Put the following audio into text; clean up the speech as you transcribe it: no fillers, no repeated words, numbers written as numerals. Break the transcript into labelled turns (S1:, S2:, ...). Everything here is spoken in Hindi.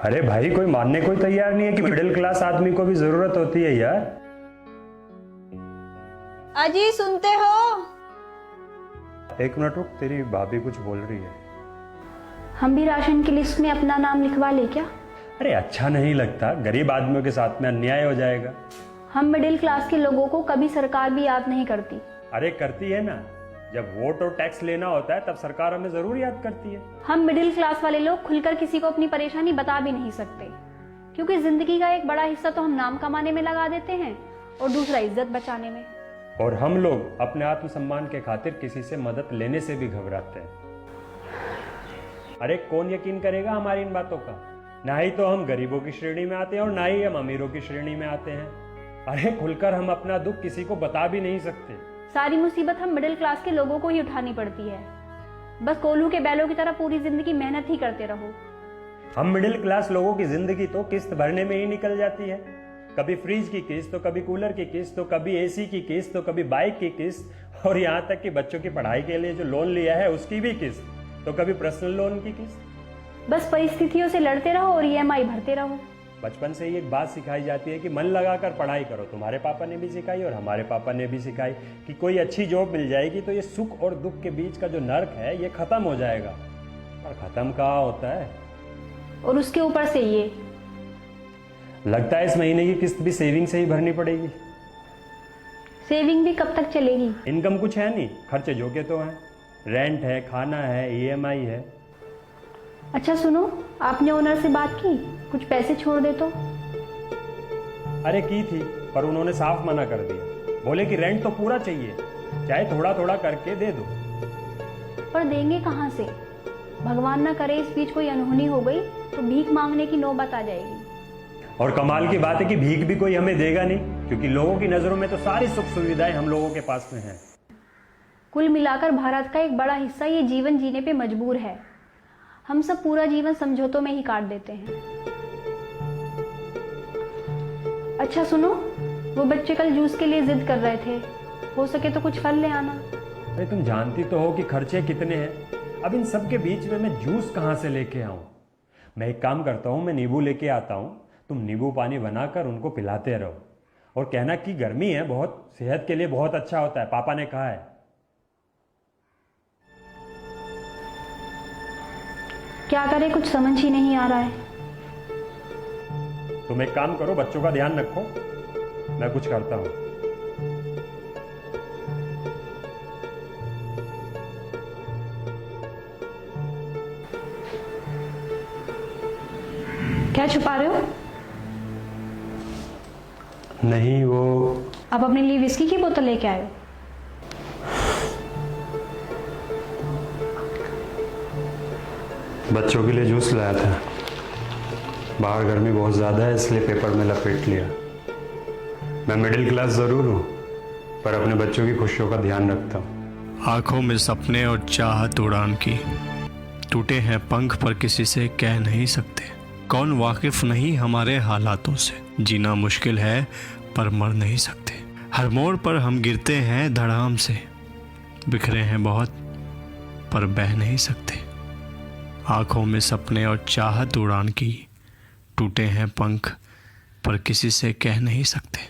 S1: अरे भाई, कोई मानने को तैयार नहीं है कि मिडिल क्लास आदमी को भी जरूरत होती है यार।
S2: अजी सुनते हो?
S1: एक मिनट रुक, तेरी भाभी कुछ बोल रही है।
S3: हम भी राशन की लिस्ट में अपना नाम लिखवा ले क्या?
S1: अरे अच्छा नहीं लगता, गरीब आदमियों के साथ में अन्याय हो जाएगा।
S3: हम मिडिल क्लास के लोगों को कभी सरकार भी याद नहीं करती।
S1: अरे करती है ना, जब वोट और टैक्स लेना होता है तब सरकार हमें जरूर याद करती है।
S3: हम मिडिल क्लास वाले लोग खुलकर किसी को अपनी परेशानी बता भी नहीं सकते, क्योंकि जिंदगी का एक बड़ा हिस्सा तो हम नाम कमाने में लगा देते हैं और दूसरा इज्जत बचाने में।
S1: और हम लोग अपने आत्मसम्मान के खातिर किसी से मदद लेने से भी घबराते हैं। अरे कौन यकीन करेगा हमारी इन बातों का? ना ही तो हम गरीबों की श्रेणी में आते हैं और ना ही हम अमीरों की श्रेणी में आते हैं। अरे खुलकर हम अपना दुख किसी को बता भी नहीं सकते।
S3: सारी मुसीबत हम मिडिल क्लास के लोगों को ही उठानी पड़ती है। बस कोल्हू के बैलों की तरह पूरी जिंदगी मेहनत ही करते रहो।
S1: हम मिडिल क्लास लोगों की जिंदगी तो किस्त भरने में ही निकल जाती है। कभी फ्रिज की किस्त, तो कभी कूलर की किस्त, तो कभी एसी की किस्त, तो कभी बाइक की किस्त, और यहाँ तक कि बच्चों की पढ़ाई के लिए जो लोन लिया है उसकी भी किस्त, तो कभी पर्सनल लोन की किस्त।
S3: बस परिस्थितियों से लड़ते रहो और ईएमआई भरते रहो।
S1: बचपन से ही एक बात सिखाई जाती है कि मन लगाकर पढ़ाई करो। तुम्हारे पापा ने भी सिखाई और हमारे पापा ने भी सिखाई कि कोई अच्छी जॉब मिल जाएगी तो ये सुख और दुख के बीच का जो नर्क है ये खत्म हो जाएगा। पर खत्म कहाँ होता है?
S3: और उसके ऊपर से ये
S1: लगता है इस महीने की किस्त भी सेविंग से ही भरनी पड़ेगी।
S3: सेविंग भी कब तक चलेगी?
S1: इनकम कुछ है नहीं, खर्चे जो के तो हैं। रेंट है, खाना है, ईएमआई है।
S3: अच्छा सुनो, आपने ओनर से बात की? कुछ पैसे छोड़ दे तो।
S1: अरे की थी, पर उन्होंने साफ मना कर दिया। बोले कि रेंट तो पूरा चाहिए, चाहे थोड़ा थोड़ा करके दे दो।
S3: पर देंगे कहाँ से? भगवान ना करे इस बीच कोई अनहोनी हो गई तो भीख मांगने की नौबत आ जाएगी।
S1: और कमाल की बात है कि भीख भी कोई हमें देगा नहीं, क्योंकि लोगों की नजरों में तो सारी सुख सुविधाएं हम लोगों के पास में हैं।
S3: कुल मिलाकर भारत का एक बड़ा हिस्सा ये जीवन जीने पे मजबूर है। हम सब पूरा जीवन समझौतों में ही काट देते हैं। अच्छा सुनो, वो बच्चे कल जूस के लिए जिद कर रहे थे, हो सके तो कुछ फल ले आना।
S1: अरे तुम जानती तो हो कि खर्चे कितने हैं। अब इन सब के बीच में मैं जूस कहाँ से लेके आऊं? मैं एक काम करता हूँ, मैं नींबू लेके आता हूँ, तुम नींबू पानी बनाकर उनको पिलाते रहो और कहना कि गर्मी है बहुत, सेहत के लिए बहुत अच्छा होता है, पापा ने कहा है।
S3: क्या करे, कुछ समझ ही नहीं आ रहा है।
S1: तुम एक काम करो, बच्चों का ध्यान रखो, मैं कुछ करता हूँ।
S3: क्या छुपा रहे हो?
S1: नहीं, वो
S3: आप अपने लिए विस्की की बोतल लेके आए हो?
S1: बच्चों के लिए जूस लाया था। बाहर गर्मी बहुत ज़्यादा है इसलिए पेपर में लपेट लिया। मैं मिडिल क्लास ज़रूर हूँ, पर अपने बच्चों की खुशियों का ध्यान रखता हूँ।
S4: आंखों में सपने और चाहत उड़ान की, टूटे हैं पंख पर किसी से कह नहीं सकते। कौन वाकिफ नहीं हमारे हालातों से, जीना मुश्किल है पर मर नहीं सकते। हर मोड़ पर हम गिरते हैं धड़ाम से, बिखरे हैं बहुत पर बह नहीं सकते। आंखों में सपने और चाहत उड़ान की, टूटे हैं पंख पर किसी से कह नहीं सकते।